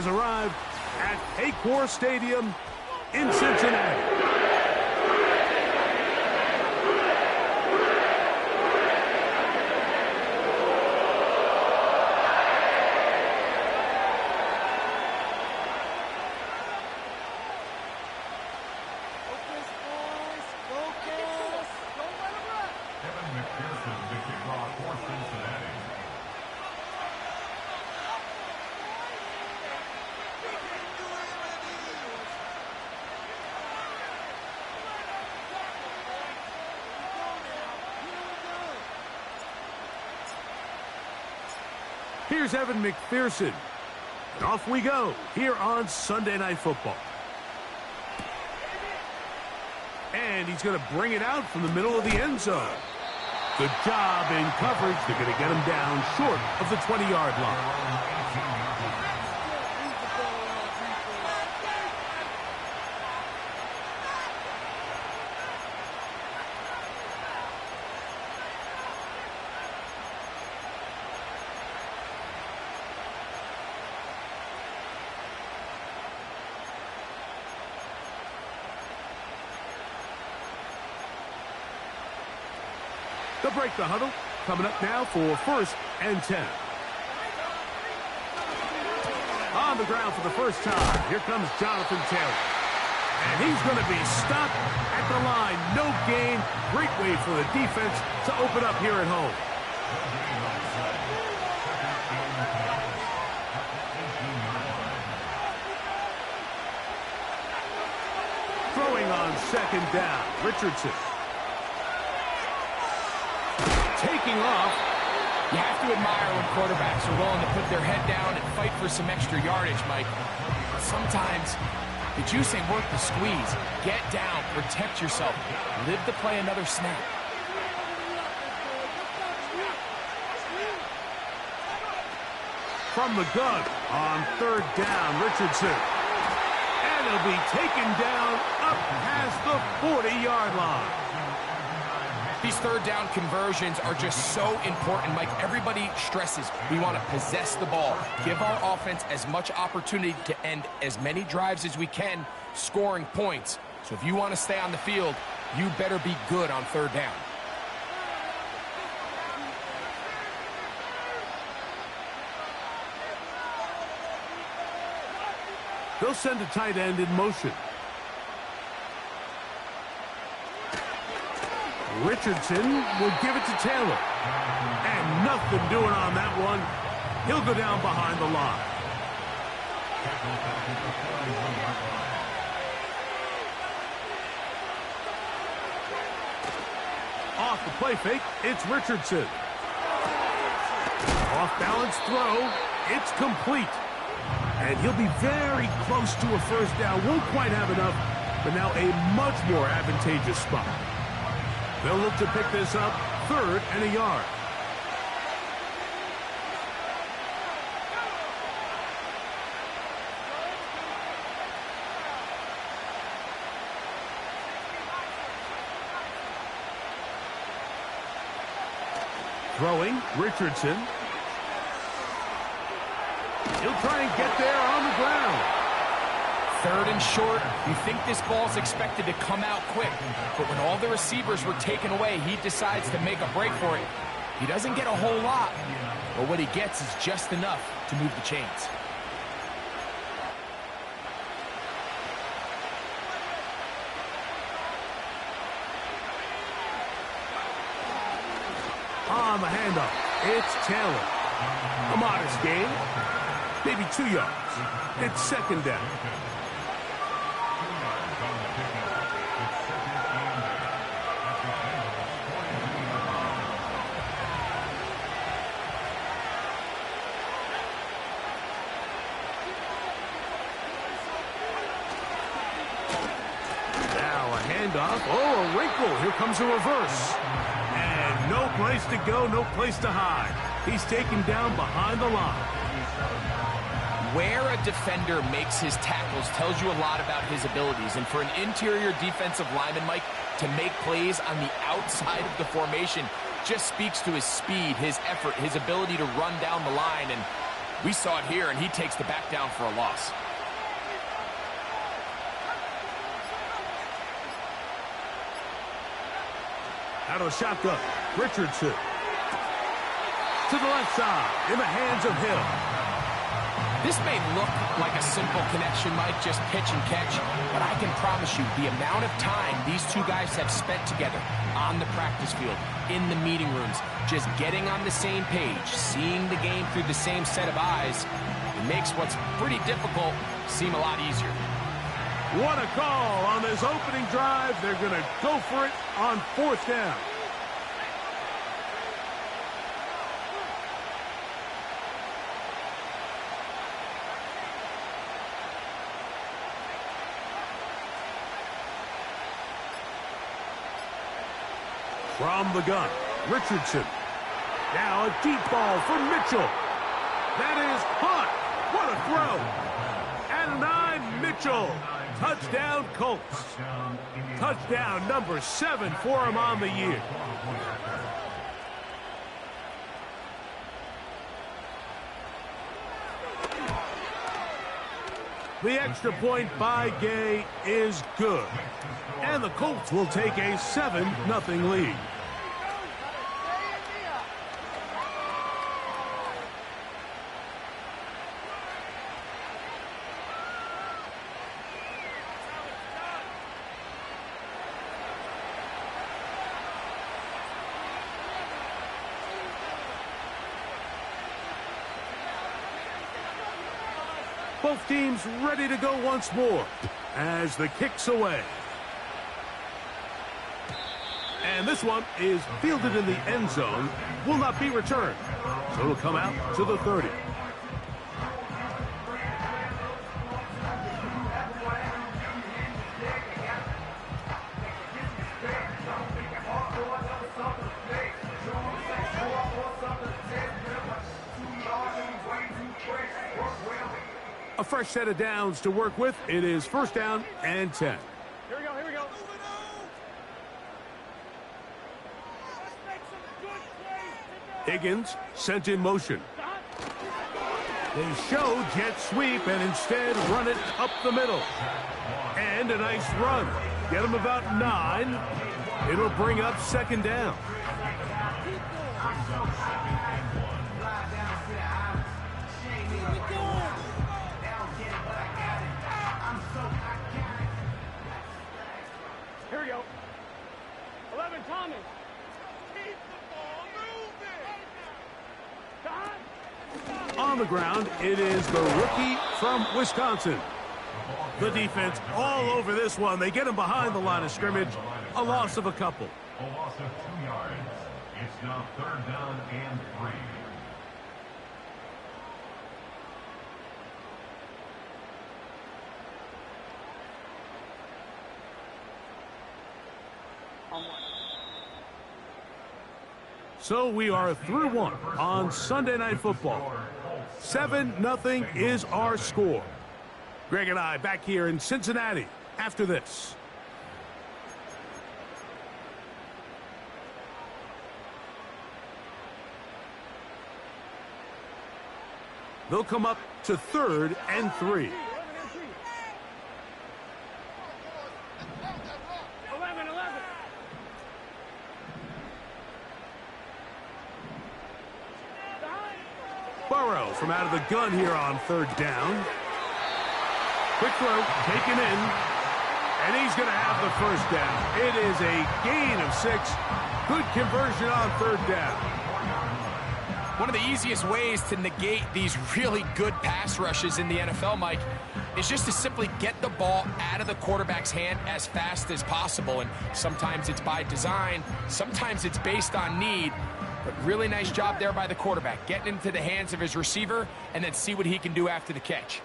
arrived at Paycor Stadium in Cincinnati. Here's Evan McPherson. And off we go here on Sunday Night Football. And he's going to bring it out from the middle of the end zone. Good job in coverage. They're going to get him down short of the 20-yard line. They'll break the huddle. Coming up now for 1st and 10. On the ground for the first time. Here comes Jonathan Taylor. And he's going to be stopped at the line. No gain. Great way for the defense to open up here at home. Throwing on 2nd down. Richardson. Taking off. You have to admire when quarterbacks are willing to put their head down and fight for some extra yardage, Mike. Sometimes the juice ain't worth the squeeze. Get down, protect yourself, live to play another snap. From the gun on 3rd down, Richardson. And he'll be taken down up past the 40-yard line. These 3rd down conversions are just so important, Mike. Everybody stresses we want to possess the ball, give our offense as much opportunity to end as many drives as we can, scoring points. So if you want to stay on the field, you better be good on 3rd down. They'll send a tight end in motion. Richardson will give it to Taylor. And nothing doing on that one. He'll go down behind the line. Off the play fake, it's Richardson. Off-balance throw, it's complete. And he'll be very close to a 1st down. Won't quite have enough, but now a much more advantageous spot. They'll look to pick this up 3rd and a yard. Throwing, Richardson. He'll try and get there on the ground. 3rd and short. You think this ball's expected to come out quick, but when all the receivers were taken away, he decides to make a break for it. He doesn't get a whole lot, but what he gets is just enough to move the chains. On the handoff, it's Taylor. A modest gain, maybe 2 yards. It's 2nd down. Handoff. Oh, a wrinkle. Here comes a reverse. And no place to go, no place to hide. He's taken down behind the line. Where a defender makes his tackles tells you a lot about his abilities. And for an interior defensive lineman, Mike, to make plays on the outside of the formation just speaks to his speed, his effort, his ability to run down the line. And We saw it here, and he takes the back down for a loss. Out of the shotgun, Richardson. To the left side, in the hands of Hill. This may look like a simple connection, Mike, just pitch and catch, but I can promise you the amount of time these two guys have spent together on the practice field, in the meeting rooms, just getting on the same page, seeing the game through the same set of eyes, it makes what's pretty difficult seem a lot easier. What a call on this opening drive. They're going to go for it on 4th down. From the gun, Richardson. Now a deep ball for Mitchell. That is caught. What a throw. And 9, Mitchell. Touchdown, Colts. Touchdown number 7 for him on the year. The extra point by Gay is good. And the Colts will take a 7-0 lead. Both teams ready to go once more as the kick's away. And this one is fielded in the end zone, will not be returned. So it'll come out to the 30. A fresh set of downs to work with. It is 1st down and 10. Here we go, here we go. Higgins sent in motion. They show jet sweep and instead run it up the middle. And a nice run. Get them about 9. It'll bring up 2nd down. Here we go. 11, Thomas. Keep the ball moving. On the ground, it is the rookie from Wisconsin. The defense all over this one. They get him behind the line of scrimmage. A loss of a couple. A loss of 2 yards. It's now 3rd down and 3. So we are through 1 on Sunday Night Football. 7-0 is our score. Greg and I back here in Cincinnati after this. They'll come up to 3rd and 3. 11. Burrow from out of the gun here on 3rd down. Quick throw, taken in, and he's going to have the 1st down. It is a gain of 6. Good conversion on 3rd down. One of the easiest ways to negate these really good pass rushes in the NFL, Mike, is just to simply get the ball out of the quarterback's hand as fast as possible. And sometimes it's by design, sometimes it's based on need. But really nice job there by the quarterback, getting into the hands of his receiver and then see what he can do after the catch.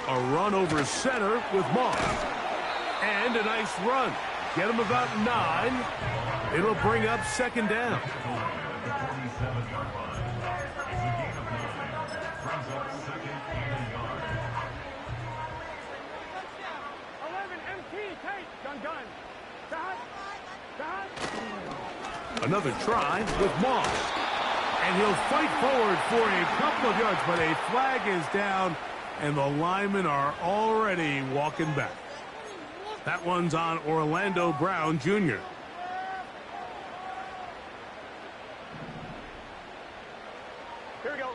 A run over center with Moss. And a nice run. Get him about 9. It'll bring up 2nd down. Another try with Moss. And he'll fight forward for a couple of yards, but a flag is down, and the linemen are already walking back. That one's on Orlando Brown, Jr. Here we go.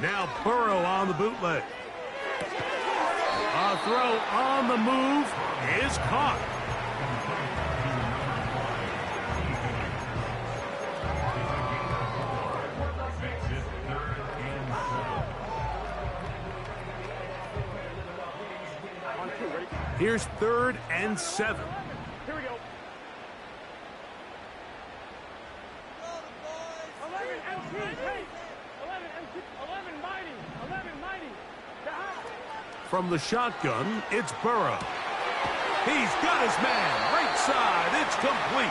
Now Burrow on the bootleg. A throw on the move is caught. Here's 3rd and 7. Here we go. 11 MT. Hey. 11 MT. 11 mighty. 11 mighty. From the shotgun, it's Burrow. He's got his man. Right side. It's complete.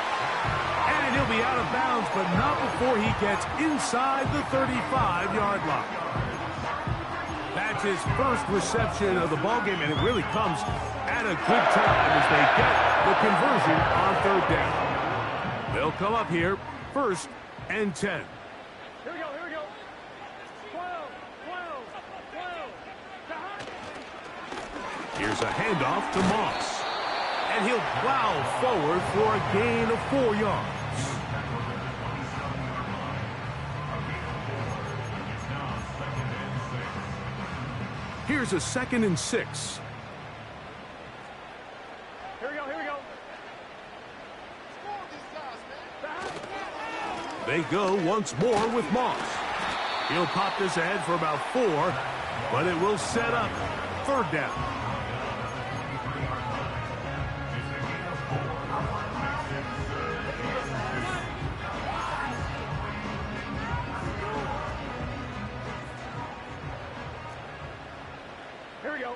And he'll be out of bounds, but not before he gets inside the 35-yard line. That's his first reception of the ballgame, and it really comes at a good time as they get the conversion on 3rd down. They'll come up here, 1st and 10. Here we go, here we go. 12, 12, 12. Here's a handoff to Moss. And he'll plow forward for a gain of 4 yards. Here's a 2nd and 6. Here we go, here we go. They go once more with Moss. He'll pop this ahead for about 4, but it will set up 3rd down. Here we go.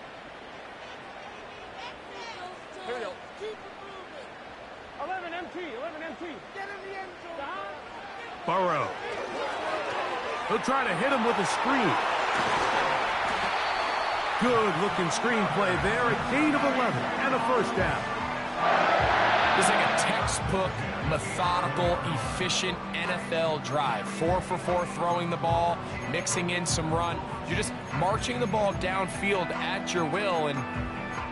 Here we go. 11 MT, 11 MT. Get in the end zone. Burrow. He'll try to hit him with a screen. Good-looking screen play there. A gain of 11 and a 1st down. This is like a textbook, methodical, efficient NFL drive. 4 for 4 throwing the ball, mixing in some run. You're just marching the ball downfield at your will, and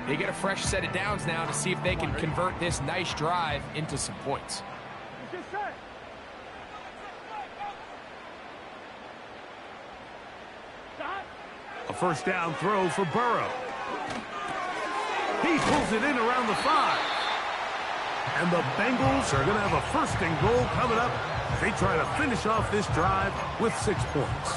they get a fresh set of downs now to see if they can convert this nice drive into some points. A 1st down throw for Burrow. He pulls it in around the 5. And the Bengals are going to have a 1st and goal coming up. They try to finish off this drive with 6 points.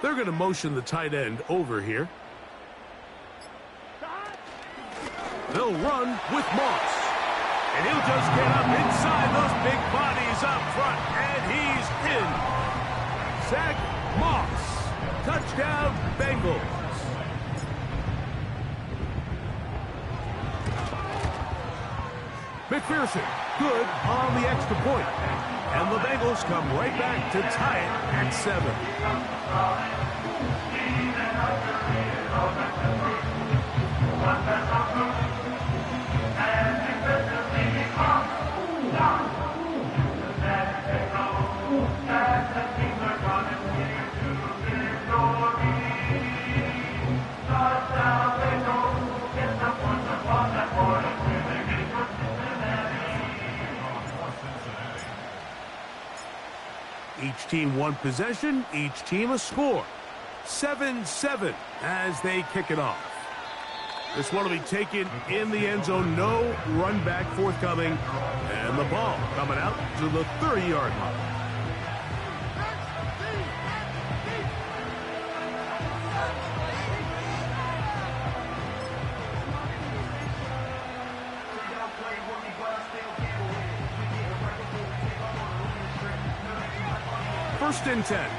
They're going to motion the tight end over here. They'll run with Moss. And he'll just get up inside those big bodies up front. And he's in. Zach Moss. Touchdown, Bengals. McPherson, good on the extra point. And the Bengals come right back to tie it at 7. Each team one possession, each team a score. 7-7 as they kick it off. This one will be taken in the end zone. No run back forthcoming. And the ball coming out to the 30-yard line. first and 10.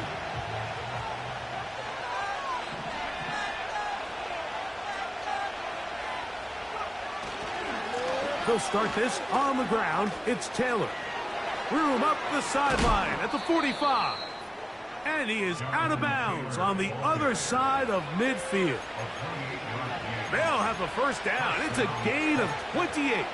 They'll start this on the ground. It's Taylor. Room up the sideline at the 45. And he is out of bounds on the other side of midfield. They'll have a first down. It's a gain of 28.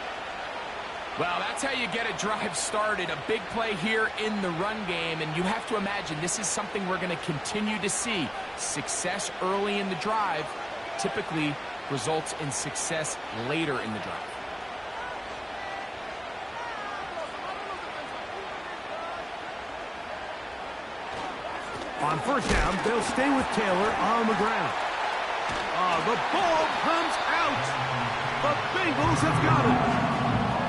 Well, that's how you get a drive started. A big play here in the run game, and you have to imagine this is something we're going to continue to see. Success early in the drive typically results in success later in the drive. On first down, they'll stay with Taylor on the ground. The ball comes out. The Bengals have got it.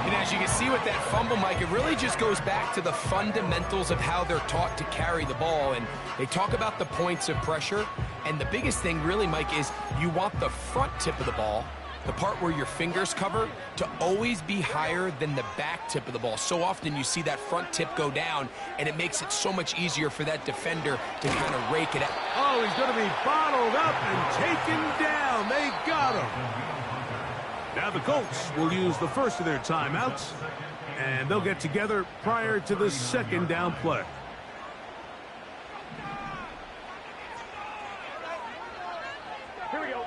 And as you can see with that fumble, Mike, it really just goes back to the fundamentals of how they're taught to carry the ball. And they talk about the points of pressure. And the biggest thing really, Mike, is you want the front tip of the ball, the part where your fingers cover, to always be higher than the back tip of the ball. So often you see that front tip go down, and it makes it so much easier for that defender to kind of rake it out. Oh, he's going to be bottled up and taken down. They got him. Now the Colts will use the first of their timeouts, and they'll get together prior to the second down play. Here we go.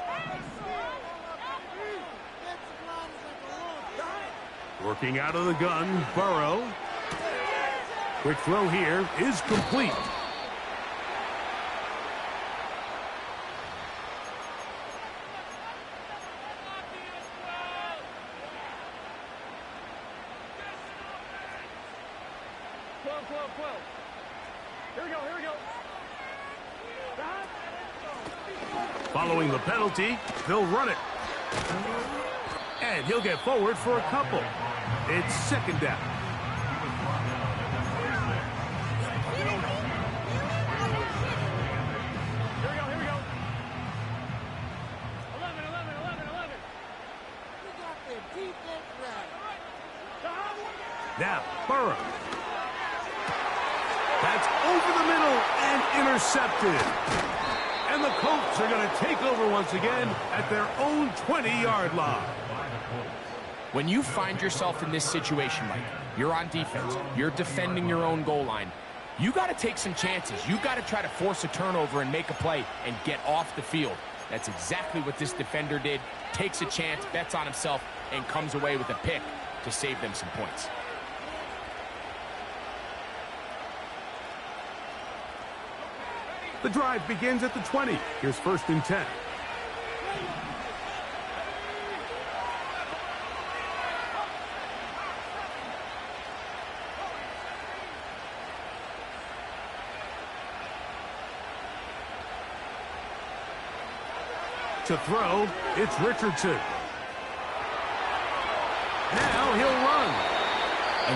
Working out of the gun, Burrow. Quick throw here is complete. Here we go, here we go. Following the penalty, they'll run it. And he'll get forward for a couple. It's second down. Here we go, here we go. 11, 11, 11, 11. We got the defense right. Now, Burrow. That's over the middle and intercepted. And the Colts are going to take over once again at their own 20-yard line. When you find yourself in this situation, Mike, you're on defense, you're defending your own goal line, you got to take some chances. You got to try to force a turnover and make a play and get off the field. That's exactly what this defender did. Takes a chance, bets on himself, and comes away with a pick to save them some points. The drive begins at the 20. Here's first and 10. To throw, it's Richardson. Now he'll run.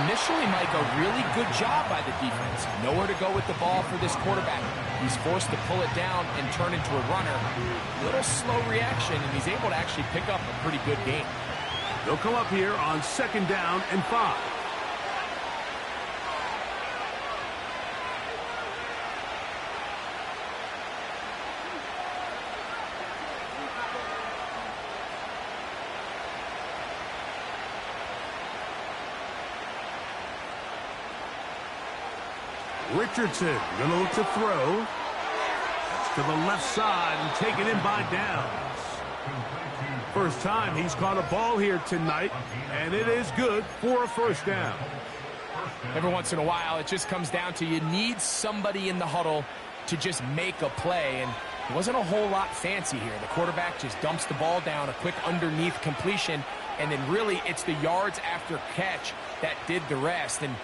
Initially, Mike, a really good job by the defense. Nowhere to go with the ball for this quarterback. He's forced to pull it down and turn into a runner. Little slow reaction, and he's able to actually pick up a pretty good game. They'll come up here on second down and 5. Richardson going to look to throw. That's to the left side and taken in by Downs. First time he's caught a ball here tonight, and it is good for a first down. Every once in a while, it just comes down to you need somebody in the huddle to just make a play, and it wasn't a whole lot fancy here. The quarterback just dumps the ball down, a quick underneath completion, and then really it's the yards after catch that did the rest, and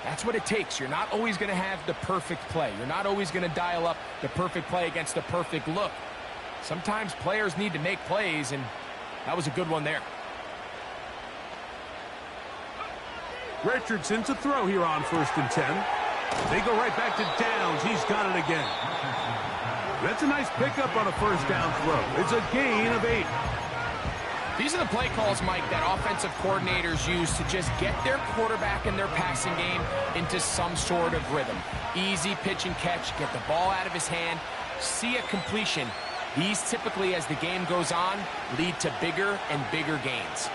that's what it takes. You're not always going to have the perfect play. You're not always going to dial up the perfect play against the perfect look. Sometimes players need to make plays, and that was a good one there. Richardson to throw here on first and 10. They go right back to Downs. He's got it again. That's a nice pickup on a first down throw. It's a gain of 8. These are the play calls, Mike, that offensive coordinators use to just get their quarterback and their passing game into some sort of rhythm. Easy pitch and catch, get the ball out of his hand, see a completion. These typically, as the game goes on, lead to bigger and bigger gains.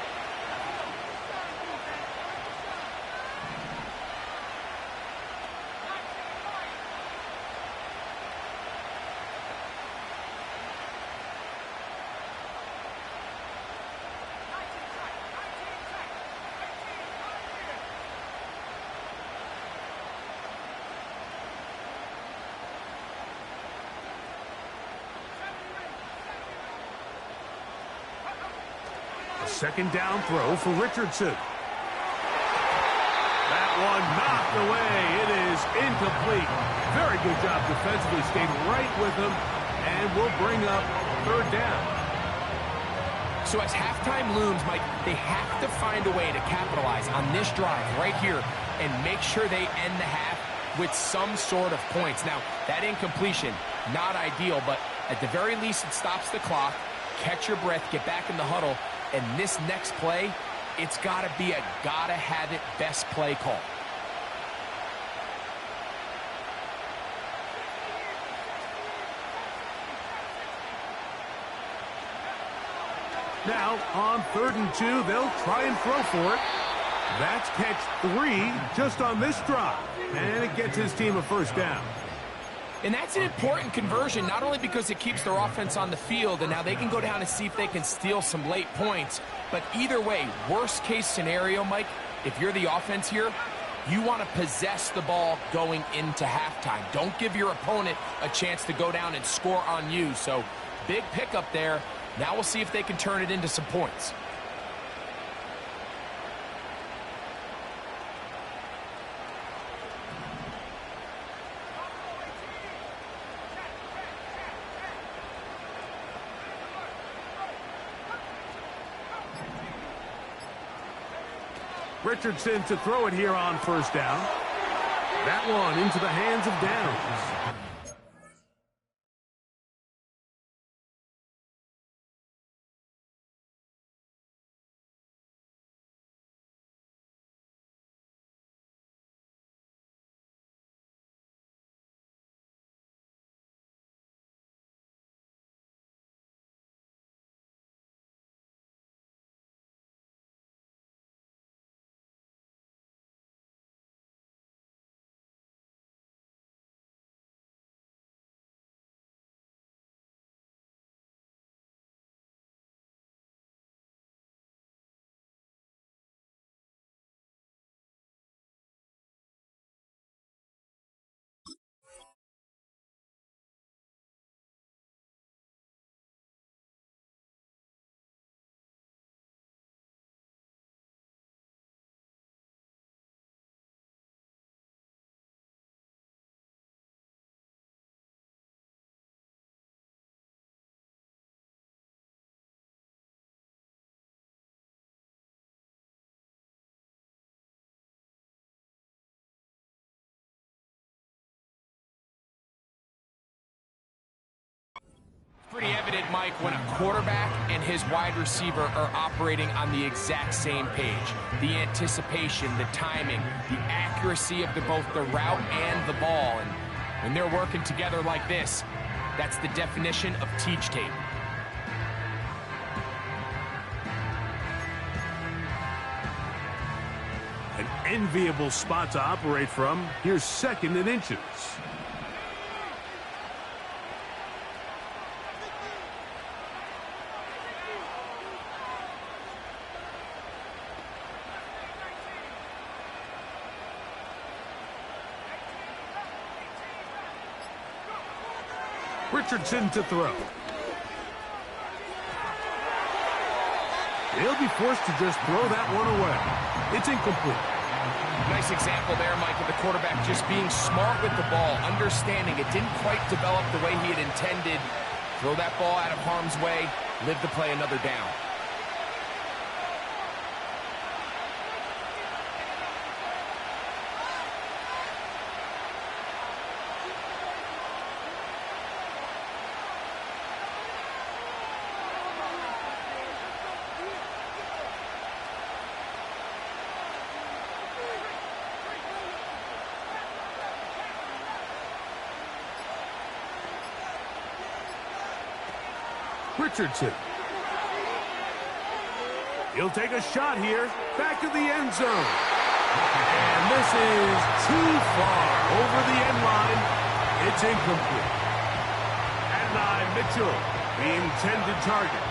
Second down throw for Richardson. That one knocked away. It is incomplete. Very good job defensively. Stayed right with him and will bring up third down. So as halftime looms, Mike, they have to find a way to capitalize on this drive right here and make sure they end the half with some sort of points. Now, that incompletion, not ideal, but at the very least it stops the clock. Catch your breath, get back in the huddle. And this next play, it's got to be a gotta-have-it best play call. Now, on 3rd and 2, they'll try and throw for it. That's catch 3 just on this drive. And it gets his team a first down. And that's an important conversion, not only because it keeps their offense on the field, and now they can go down and see if they can steal some late points. But either way, worst case scenario, Mike, if you're the offense here, you want to possess the ball going into halftime. Don't give your opponent a chance to go down and score on you. So big pickup there. Now we'll see if they can turn it into some points. Richardson to throw it here on first down. That one into the hands of Downs. Pretty evident, Mike, when a quarterback and his wide receiver are operating on the exact same page. The anticipation, the timing, the accuracy of both the route and the ball. And when they're working together like this, that's the definition of teach tape. An enviable spot to operate from. Here's 2nd and inches. Richardson to throw. He'll be forced to just throw that one away. It's incomplete. Nice example there, Mike, of the quarterback just being smart with the ball, understanding it didn't quite develop the way he had intended. Throw that ball out of harm's way, live to play another down. Richardson. He'll take a shot here. Back of the end zone. And this is too far over the end line. It's incomplete. Adonai Mitchell, the intended target.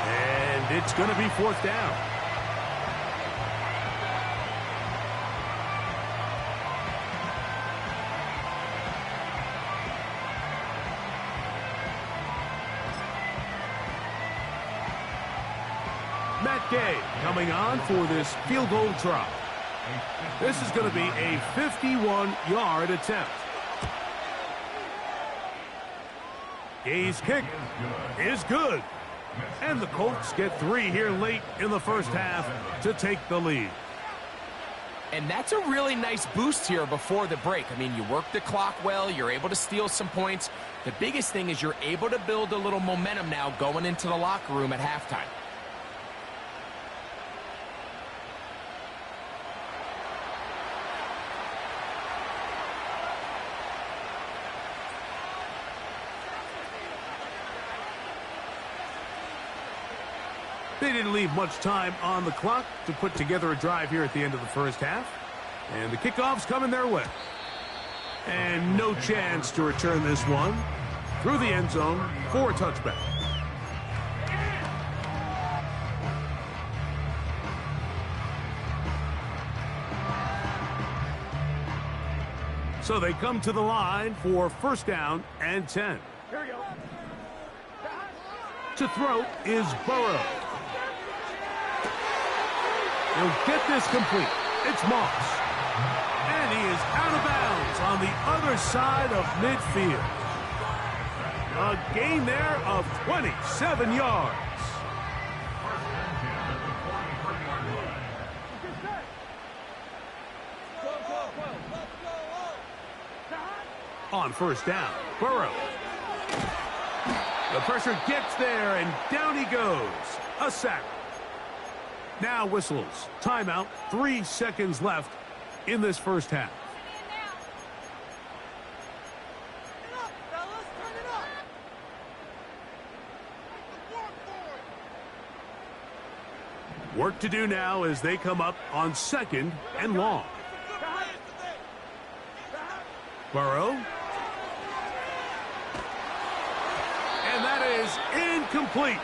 And it's going to be fourth down. Matt Gay coming on for this field goal try. This is going to be a 51-yard attempt. Gay's kick is good. And the Colts get 3 here late in the first half to take the lead. And that's a really nice boost here before the break. I mean, you work the clock well. You're able to steal some points. The biggest thing is you're able to build a little momentum now going into the locker room at halftime. They didn't leave much time on the clock to put together a drive here at the end of the first half. And the kickoff's coming their way. And no chance to return this one through the end zone for a touchback. So they come to the line for first down and 10. Here we go. To throw is Burrow. He'll get this complete. It's Moss. And he is out of bounds on the other side of midfield. A gain there of 27 yards. On first down, Burrow. The pressure gets there, and down he goes. A sack. Now whistles. Timeout. 3 seconds left in this first half. Work to do now as they come up on second and long. Burrow. And that is incomplete.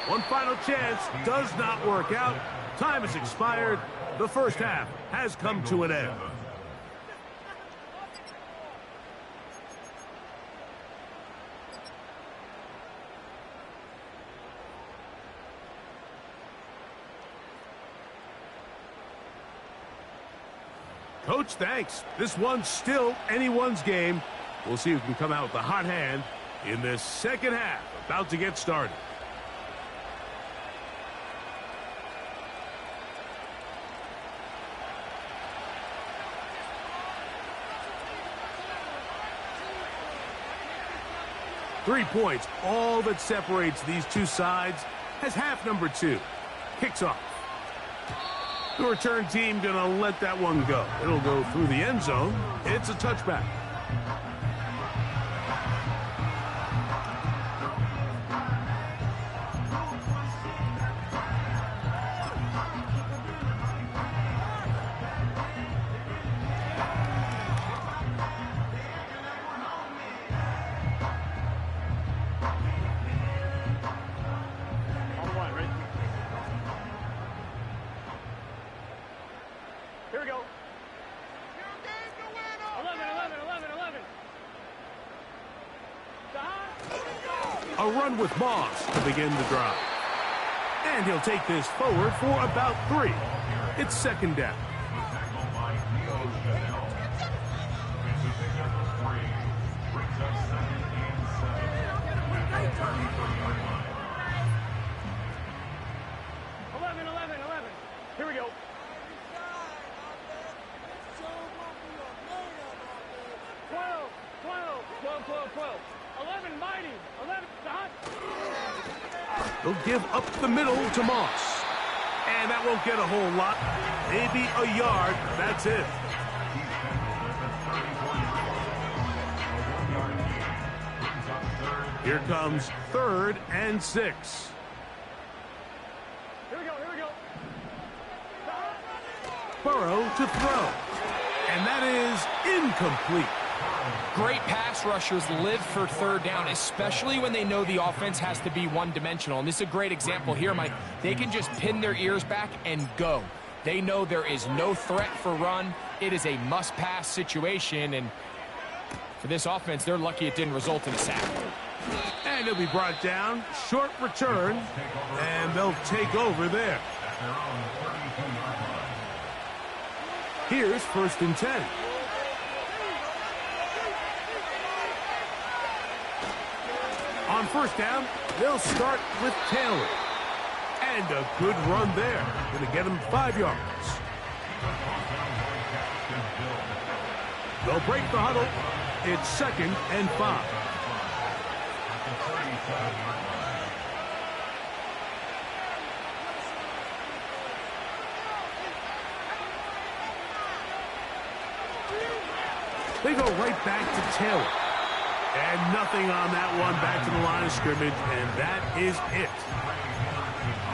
One final chance does not work out. Time has expired. The first half has come to an end. Coach, thanks. This one's still anyone's game. We'll see who can come out with the hot hand in this second half. About to get started. Three points, all that separates these two sides, as half number 2 kicks off. The return team going to let that one go. It'll go through the end zone. It's a touchback. Here we go. 11. A run with Moss to begin the drive. And he'll take this forward for about 3. It's second down. Here we go. 12. 11 mighty. 11 dot. They'll give up the middle to Moss. And that won't get a whole lot. Maybe a yard. That's it. Here comes 3rd and 6. Here we go, here we go. Burrow to throw. And that is incomplete. Great pass rushers live for 3rd down, especially when they know the offense has to be one-dimensional. And this is a great example here, Mike. They can just pin their ears back and go. They know there is no threat for run. It is a must-pass situation, and for this offense, they're lucky it didn't result in a sack. And he'll be brought down. Short return, and they'll take over there. Here's 1st and 10. On 1st down, they'll start with Taylor. And a good run there. Going to get him 5 yards. They'll break the huddle. It's 2nd and 5. They go right back to Taylor. And nothing on that one, back to the line of scrimmage, and that is it.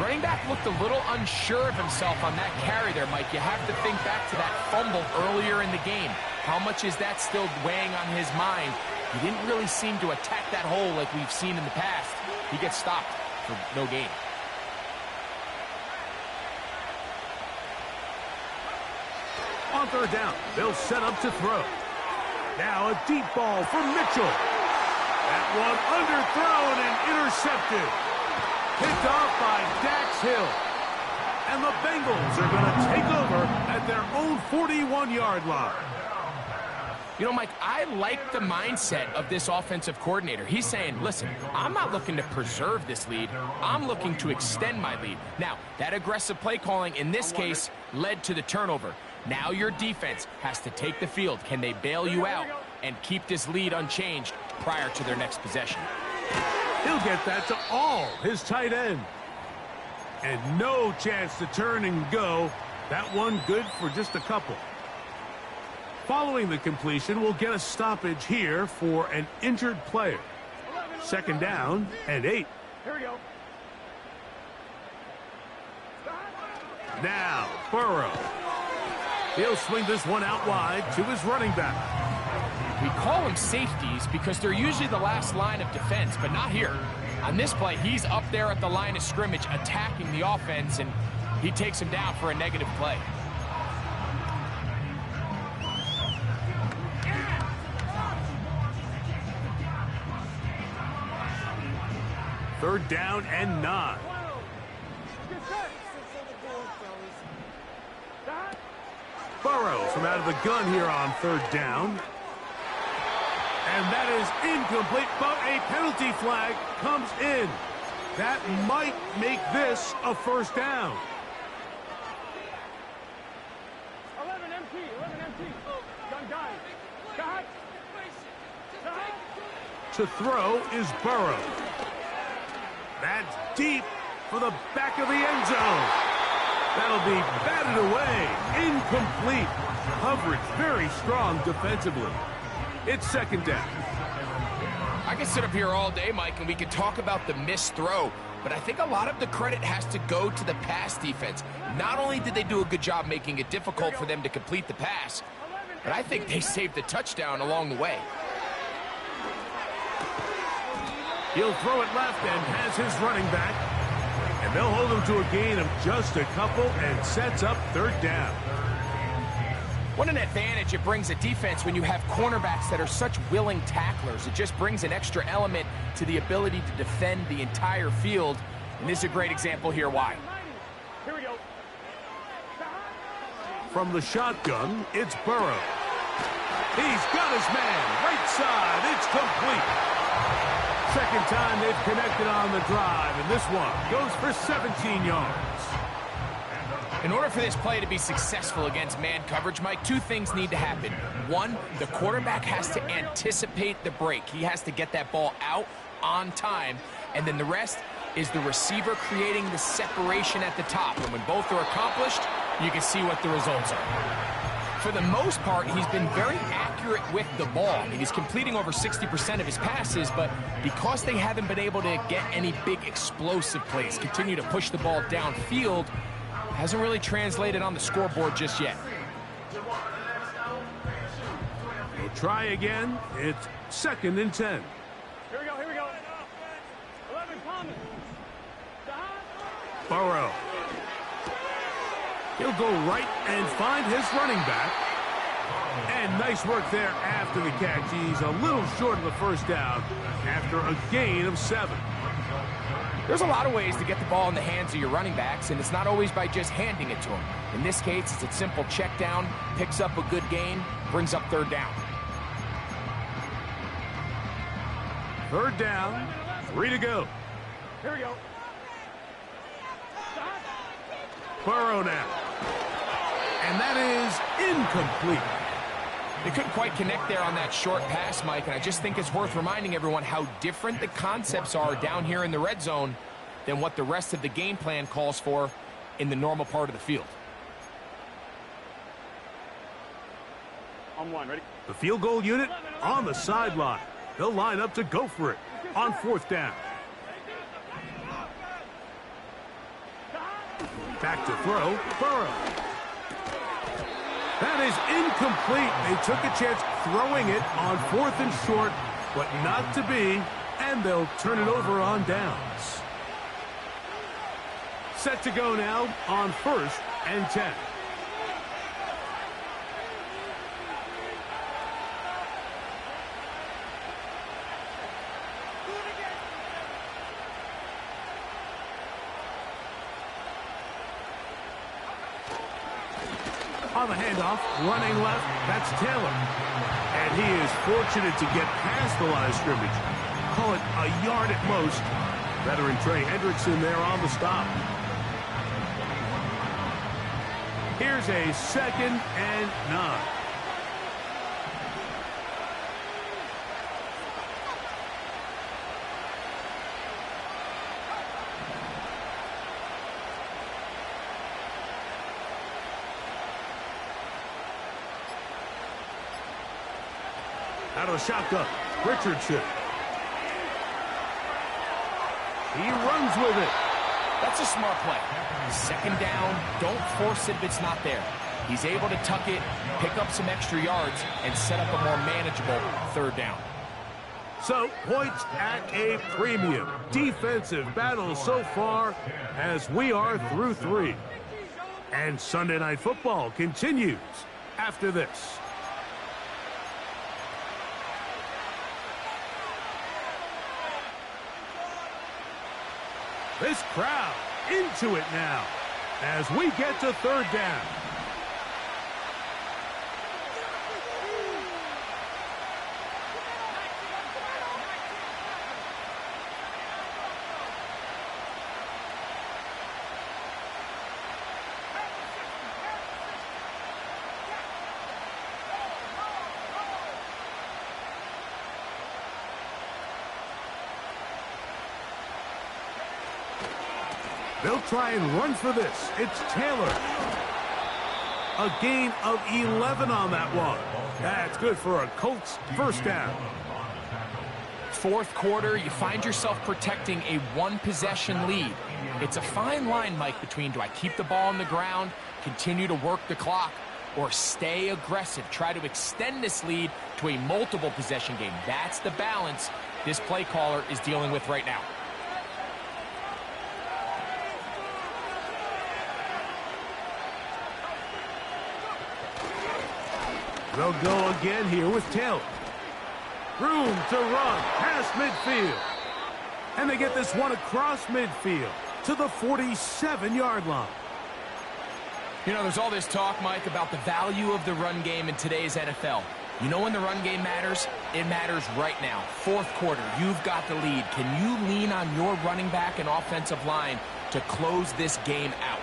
Running back looked a little unsure of himself on that carry there, Mike. You have to think back to that fumble earlier in the game. How much is that still weighing on his mind? He didn't really seem to attack that hole like we've seen in the past. He gets stopped for no gain. On 3rd down, they'll set up to throw. Now a deep ball for Mitchell. That one underthrown and intercepted. Picked off by Dax Hill. And the Bengals are going to take over at their own 41-yard line. You know, Mike, I like the mindset of this offensive coordinator. He's saying, listen, I'm not looking to preserve this lead. I'm looking to extend my lead. Now, that aggressive play calling in this case led to the turnover. Now your defense has to take the field. Can they bail you out and keep this lead unchanged prior to their next possession? He'll get that to all his tight end. And no chance to turn and go. That one good for just a couple. Following the completion, we'll get a stoppage here for an injured player. 2nd down and 8. Here we go. Now, Burrow. He'll swing this one out wide to his running back. We call them safeties because they're usually the last line of defense, but not here. On this play, he's up there at the line of scrimmage attacking the offense, and he takes him down for a negative play. Third down and 9. Burrow from out of the gun here on 3rd down. And that is incomplete, but a penalty flag comes in. That might make this a 1st down. 11 MT, 11 MT. Young guy. Got. To throw is Burrow. That's deep for the back of the end zone. That'll be batted away. Incomplete. Coverage very strong defensively. It's 2nd down. I could sit up here all day, Mike, and we could talk about the missed throw, but I think a lot of the credit has to go to the pass defense. Not only did they do a good job making it difficult for them to complete the pass, but I think they saved the touchdown along the way. He'll throw it left and has his running back. And they'll hold him to a gain of just a couple and sets up 3rd down. What an advantage it brings a defense when you have cornerbacks that are such willing tacklers. It just brings an extra element to the ability to defend the entire field. And this is a great example here why. Here we go. From the shotgun, it's Burrow. He's got his man. Right side. It's complete. 2nd time they've connected on the drive, and this one goes for 17 yards. In order for this play to be successful against man coverage, Mike, 2 things need to happen. 1, the quarterback has to anticipate the break. He has to get that ball out on time, and then the rest is the receiver creating the separation at the top. And when both are accomplished, you can see what the results are. For the most part, he's been very accurate accurate with the ball. I mean, he's completing over 60% of his passes, but because they haven't been able to get any big explosive plays, continue to push the ball downfield, hasn't really translated on the scoreboard just yet. We'll try again. It's 2nd and 10. Here we go, here we go. 11, Thomas. Burrow. He'll go right and find his running back. And nice work there after the catch. He's a little short of the first down after a gain of 7. There's a lot of ways to get the ball in the hands of your running backs, and it's not always by just handing it to them. In this case, it's a simple check down, picks up a good gain, brings up 3rd down. 3rd down, 3 to go. Here we go. Burrow now. And that is incomplete. They couldn't quite connect there on that short pass, Mike, and I just think it's worth reminding everyone how different the concepts are down here in the red zone than what the rest of the game plan calls for in the normal part of the field. On 1, ready? The field goal unit on the sideline. They'll line up to go for it on 4th down. Back to throw, Burrow. That is incomplete. They took a chance throwing it on 4th and short, but not to be, and they'll turn it over on downs. Set to go now on 1st and 10. On the handoff, running left, that's Taylor. And he is fortunate to get past the line of scrimmage. Call it a yard at most. Veteran Trey Hendrickson there on the stop. Here's a 2nd and 9. Out of the shotgun, Richardson. He runs with it. That's a smart play. 2nd down, don't force it if it's not there. He's able to tuck it, pick up some extra yards, and set up a more manageable 3rd down. So, points at a premium. Defensive battle so far as we are through 3. And Sunday Night Football continues after this. This crowd into it now as we get to 3rd down. They'll try and run for this. It's Taylor. A gain of 11 on that one. That's good for a Colts 1st down. 4th quarter, you find yourself protecting a 1-possession lead. It's a fine line, Mike, between do I keep the ball on the ground, continue to work the clock, or stay aggressive, try to extend this lead to a multiple possession game. That's the balance this play caller is dealing with right now. They'll go again here with Taylor. Room to run past midfield. And they get this one across midfield to the 47-yard line. You know, there's all this talk, Mike, about the value of the run game in today's NFL. You know when the run game matters? It matters right now. 4th quarter, you've got the lead. Can you lean on your running back and offensive line to close this game out?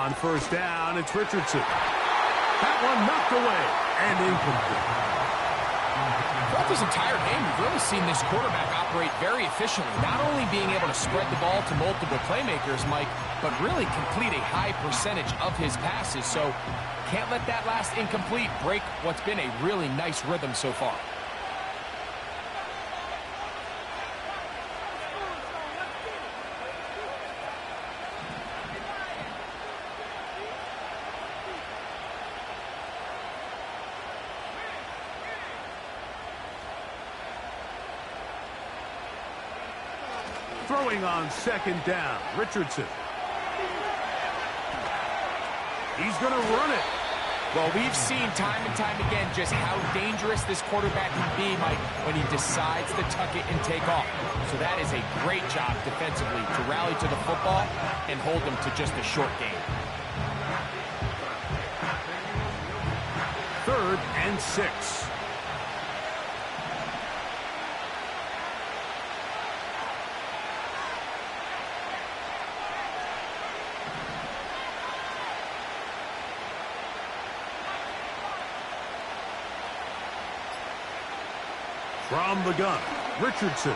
On first down, it's Richardson. That one knocked away and incomplete. Throughout this entire game, we've really seen this quarterback operate very efficiently, not only being able to spread the ball to multiple playmakers, Mike, but really complete a high percentage of his passes. So can't let that last incomplete break what's been a really nice rhythm so far. Throwing on second down, Richardson. He's going to run it. Well, we've seen time and time again just how dangerous this quarterback can be, Mike, when he decides to tuck it and take off. So that is a great job defensively to rally to the football and hold them to just a short gain. 3rd and 6. From the gun, Richardson.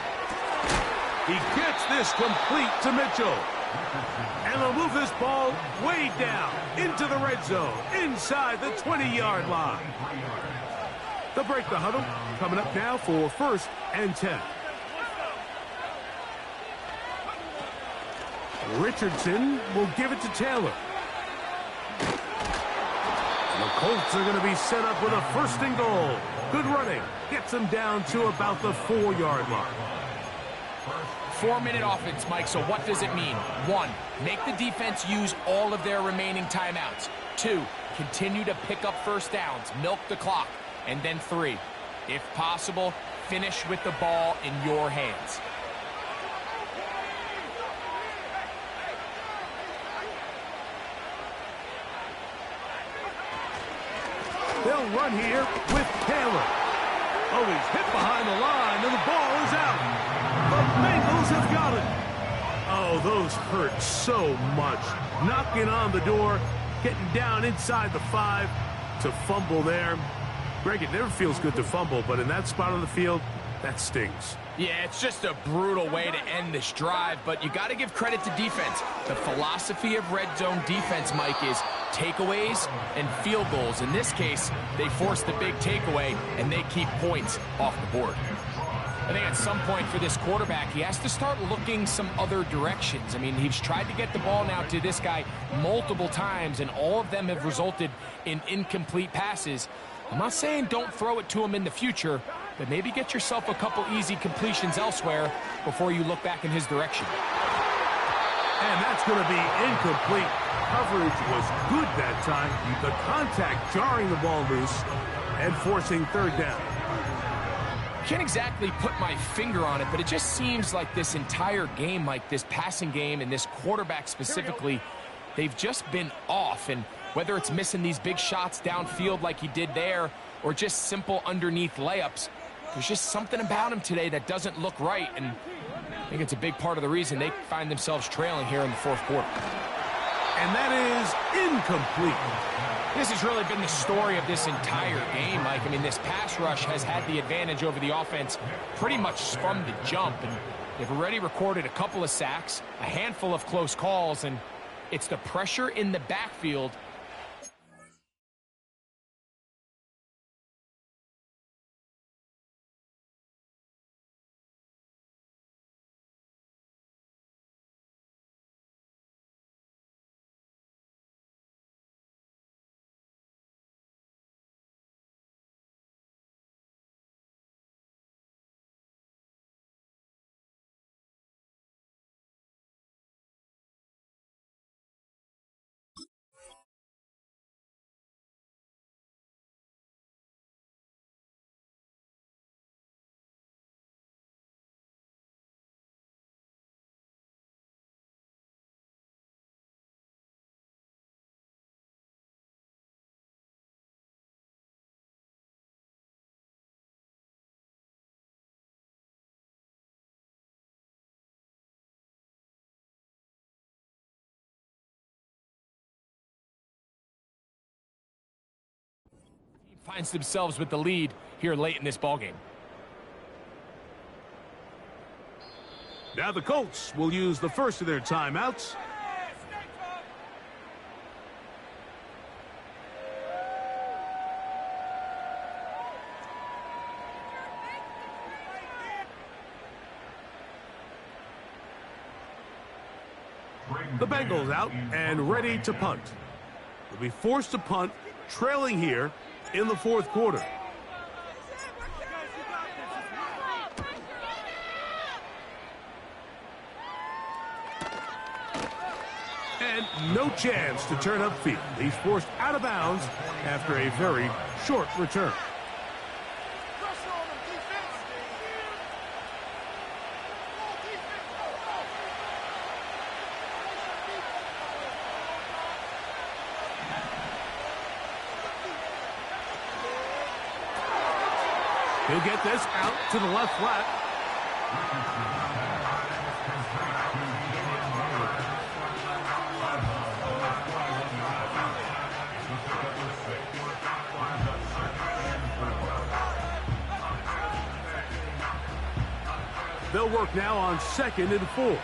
He gets this complete to Mitchell. And they'll move this ball way down into the red zone, inside the 20-yard line. They'll break the huddle. Coming up now for 1st and 10. Richardson will give it to Taylor. The Colts are going to be set up with a 1st and goal. Good running. Gets them down to about the 4-yard line. 4-minute offense, Mike, so what does it mean? 1, make the defense use all of their remaining timeouts. 2, continue to pick up first downs, milk the clock. And then 3, if possible, finish with the ball in your hands. They'll run here with Taylor. Oh, he's hit behind the line, and the ball is out. The Bengals have got it. Oh, those hurt so much. Knocking on the door, getting down inside the 5 to fumble there. Greg, it never feels good to fumble, but in that spot on the field, that stings. Yeah, it's just a brutal way to end this drive, but you got to give credit to defense. The philosophy of red zone defense, Mike, is takeaways and field goals. In this case, they force the big takeaway, and they keep points off the board. I think at some point for this quarterback, he has to start looking some other directions. I mean, he's tried to get the ball now to this guy multiple times, and all of them have resulted in incomplete passes. I'm not saying don't throw it to him in the future, but maybe get yourself a couple easy completions elsewhere before you look back in his direction. And that's going to be incomplete. Coverage was good that time. The contact jarring the ball loose and forcing 3rd down. Can't exactly put my finger on it, but it just seems like this entire game, like this passing game and this quarterback specifically, they've just been off. And whether it's missing these big shots downfield like he did there or just simple underneath layups, there's just something about him today that doesn't look right. And I think it's a big part of the reason they find themselves trailing here in the 4th quarter. And that is incomplete. This has really been the story of this entire game, Mike. I mean, this pass rush has had the advantage over the offense pretty much from the jump. And they've already recorded a couple of sacks, a handful of close calls, and it's the pressure in the backfield finds themselves with the lead here late in this ballgame. Now the Colts will use the first of their timeouts. The Bengals out and ready to punt. They'll be forced to punt, trailing here in the fourth quarter. And no chance to turn upfield. He's forced out of bounds after a very short return. He'll get this out to the left flat. They'll work now on 2nd and 4.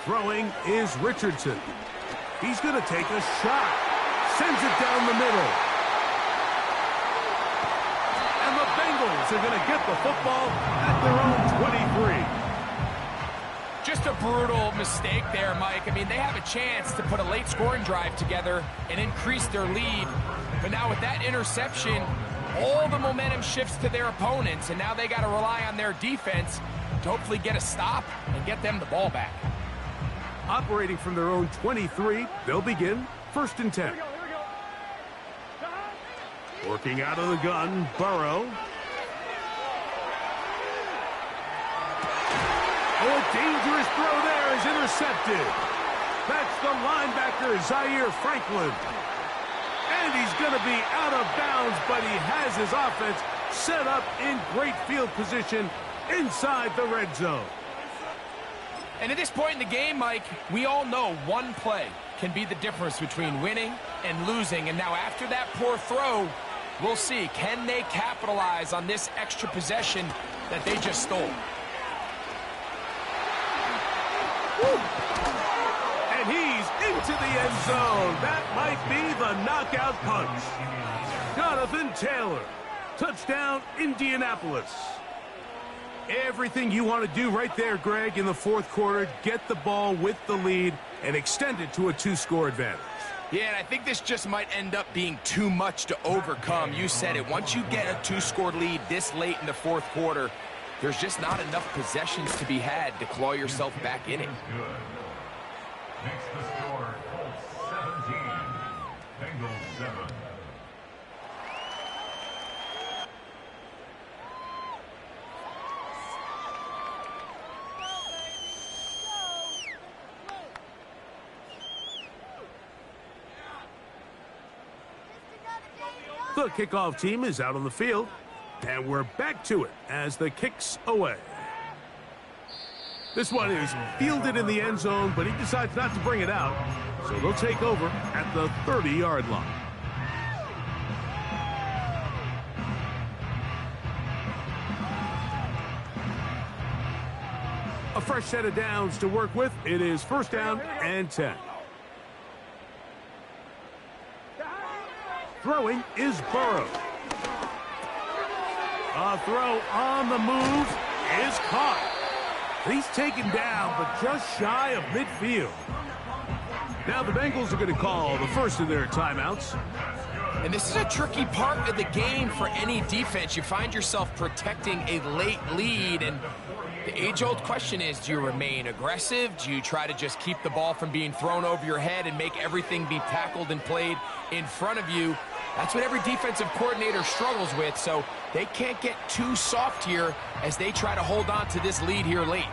Throwing is Richardson. He's going to take a shot. Sends it down the middle. And the Bengals are going to get the football at their own 23. Just a brutal mistake there, Mike. I mean, they have a chance to put a late scoring drive together and increase their lead. But now with that interception, all the momentum shifts to their opponents, and now they got to rely on their defense to hopefully get a stop and get them the ball back. Operating from their own 23, they'll begin 1st and 10. Working out of the gun, Burrow. Oh, a dangerous throw there is intercepted. That's the linebacker, Zaire Franklin. And he's going to be out of bounds, but he has his offense set up in great field position inside the red zone. And at this point in the game, Mike, we all know one play can be the difference between winning and losing. And now after that poor throw, we'll see, can they capitalize on this extra possession that they just stole? Woo. And he's into the end zone. That might be the knockout punch. Jonathan Taylor. Touchdown, Indianapolis. Everything you want to do right there, Greg, in the fourth quarter. Get the ball with the lead and extend it to a 2-score advantage. Yeah, and I think this just might end up being too much to overcome. You said it. Once you get a 2-score lead this late in the fourth quarter, there's just not enough possessions to be had to claw yourself back in it. Makes the score Colts 17, Bengals 7. The kickoff team is out on the field, and we're back to it as the kick's away. This one is fielded in the end zone, but he decides not to bring it out, so they'll take over at the 30-yard line. A fresh set of downs to work with. It is 1st down and 10. Throwing is Burrow. A throw on the move is caught. He's taken down, but just shy of midfield. Now the Bengals are going to call the first of their timeouts. And this is a tricky part of the game for any defense. You find yourself protecting a late lead, and the age-old question is, do you remain aggressive? Do you try to just keep the ball from being thrown over your head and make everything be tackled and played in front of you? That's what every defensive coordinator struggles with, so they can't get too soft here as they try to hold on to this lead here late.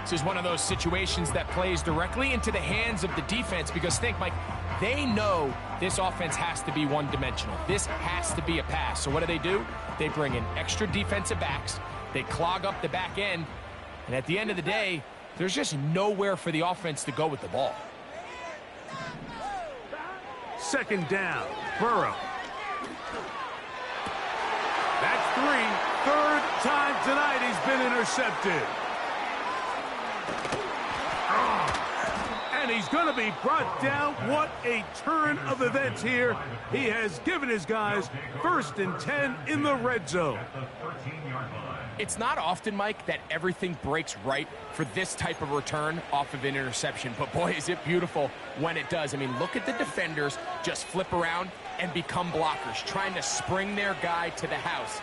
This is one of those situations that plays directly into the hands of the defense because think, Mike, they know this offense has to be one-dimensional. This has to be a pass. So what do? They bring in extra defensive backs. They clog up the back end. And at the end of the day, there's just nowhere for the offense to go with the ball. Second down, Burrow. That's 3. Third time tonight he's been intercepted. And he's going to be brought down. What a turn of events here. He has given his guys 1st and 10 in the red zone. It's not often, Mike, that everything breaks right for this type of return off of an interception. But, boy, is it beautiful when it does. I mean, look at the defenders just flip around and become blockers, trying to spring their guy to the house.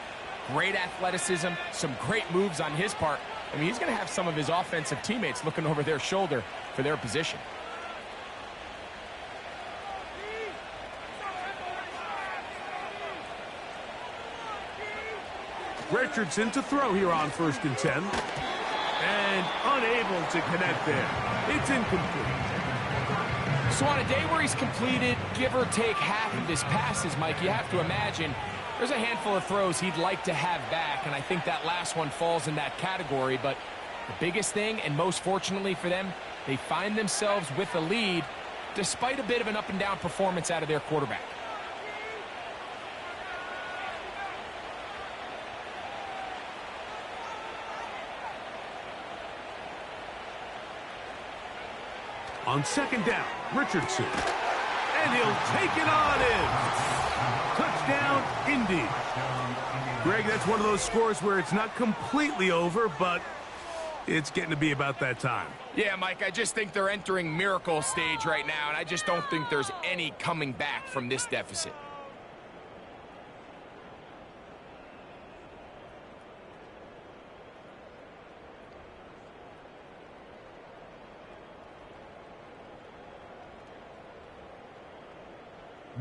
Great athleticism, some great moves on his part. I mean, he's going to have some of his offensive teammates looking over their shoulder for their position. Richardson to throw here on 1st and 10. And unable to connect there. It's incomplete. So on a day where he's completed, give or take half of his passes, Mike, you have to imagine there's a handful of throws he'd like to have back, and I think that last one falls in that category. But the biggest thing, and most fortunately for them, they find themselves with a lead despite a bit of an up-and-down performance out of their quarterback. On 2nd down, Richardson. And he'll take it on in. Touchdown, Indy. Greg, that's one of those scores where it's not completely over, but it's getting to be about that time. Yeah, Mike, I just think they're entering miracle stage right now, and I just don't think there's any coming back from this deficit.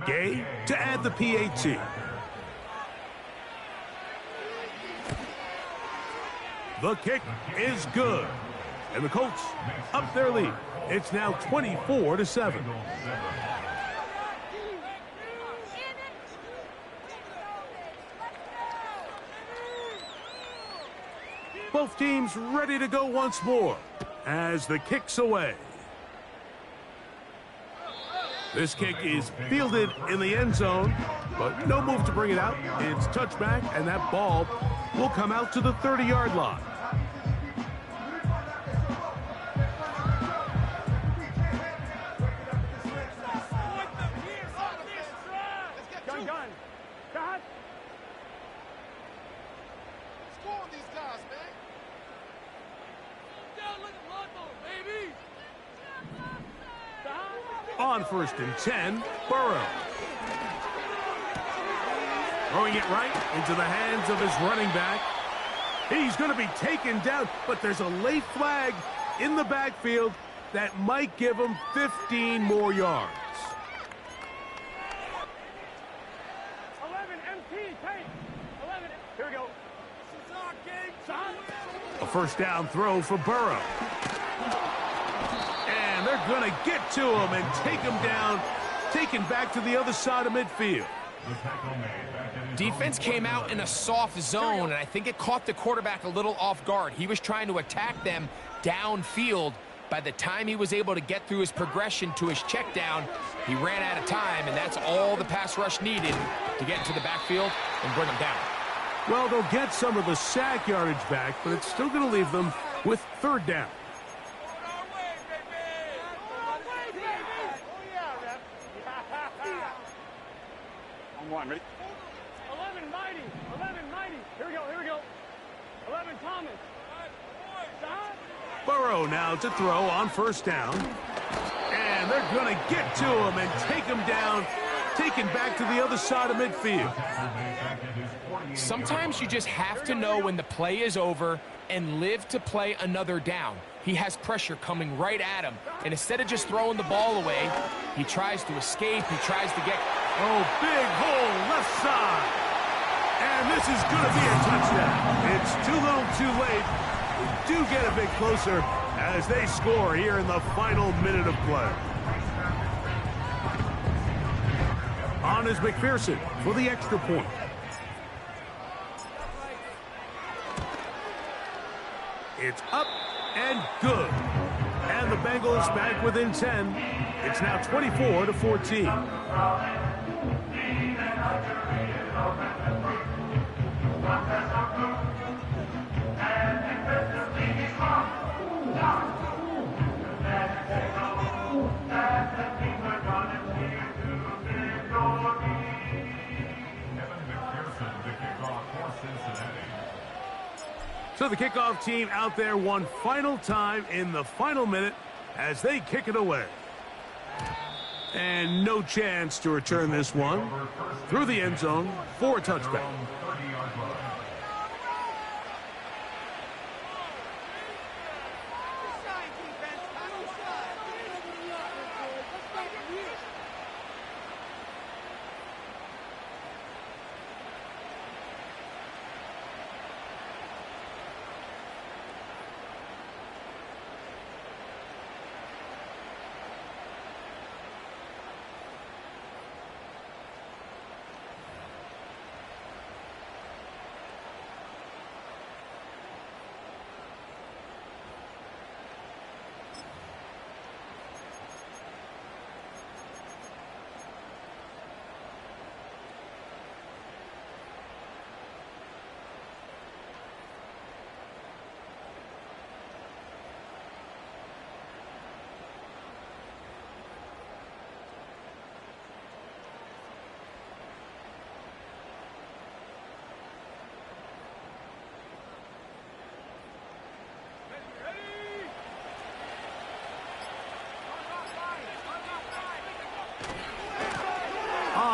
Gay to add the PAT. The kick is good. And the Colts up their lead. It's now 24-7. Both teams ready to go once more as the kick's away. This kick is fielded in the end zone, but no move to bring it out. It's touchback, and that ball will come out to the 30-yard line. Gun. Dot. Score on these guys, man. Down like a lawnmower, baby. On 1st and 10, Burrow. Throwing it right into the hands of his running back. He's going to be taken down, but there's a late flag in the backfield that might give him 15 more yards. 11 MT, take. 11. Here we go. This is our game, son. A 1st down throw for Burrow. And they're going to get to him and take him down, taken back to the other side of midfield. Defense came out in a soft zone, and I think it caught the quarterback a little off guard. He was trying to attack them downfield. By the time he was able to get through his progression to his check down, he ran out of time, and that's all the pass rush needed to get into the backfield and bring him down. Well, they'll get some of the sack yardage back, but it's still going to leave them with 3rd down. On one, ready? 11 mighty. 11 mighty. Here we go. 11 Thomas. Stop. Burrow now to throw on 1st down. And they're going to get to him and take him down, taken back to the other side of midfield. Sometimes you just have to know when the play is over and live to play another down. He has pressure coming right at him, and instead of just throwing the ball away, he tries to escape, he tries to get... Oh, big hole left side. And this is going to be a touchdown. It's too little too late. We do get a bit closer as they score here in the final minute of play. On is McPherson for the extra point. It's up and good. And the Bengals back within 10. It's now 24-14. So the kickoff team out there one final time in the final minute as they kick it away. And no chance to return this one through the end zone for a touchback.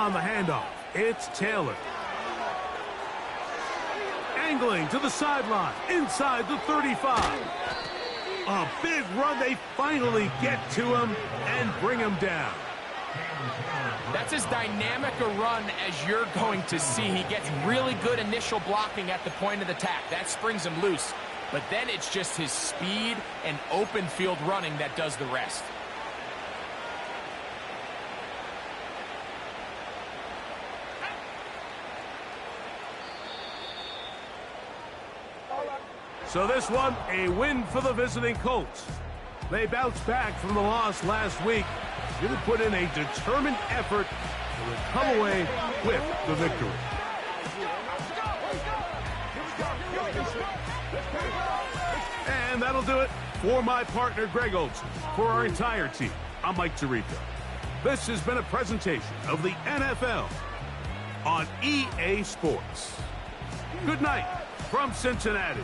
On the handoff, it's Taylor. Angling to the sideline, inside the 35. A big run. They finally get to him and bring him down. That's as dynamic a run as you're going to see. He gets really good initial blocking at the point of attack. That springs him loose. But then it's just his speed and open field running that does the rest. So this one, a win for the visiting Colts. They bounced back from the loss last week. Really put in a determined effort to come away with the victory. And that'll do it for my partner, Greg Olson. For our entire team, I'm Mike Tirico. This has been a presentation of the NFL on EA Sports. Good night from Cincinnati.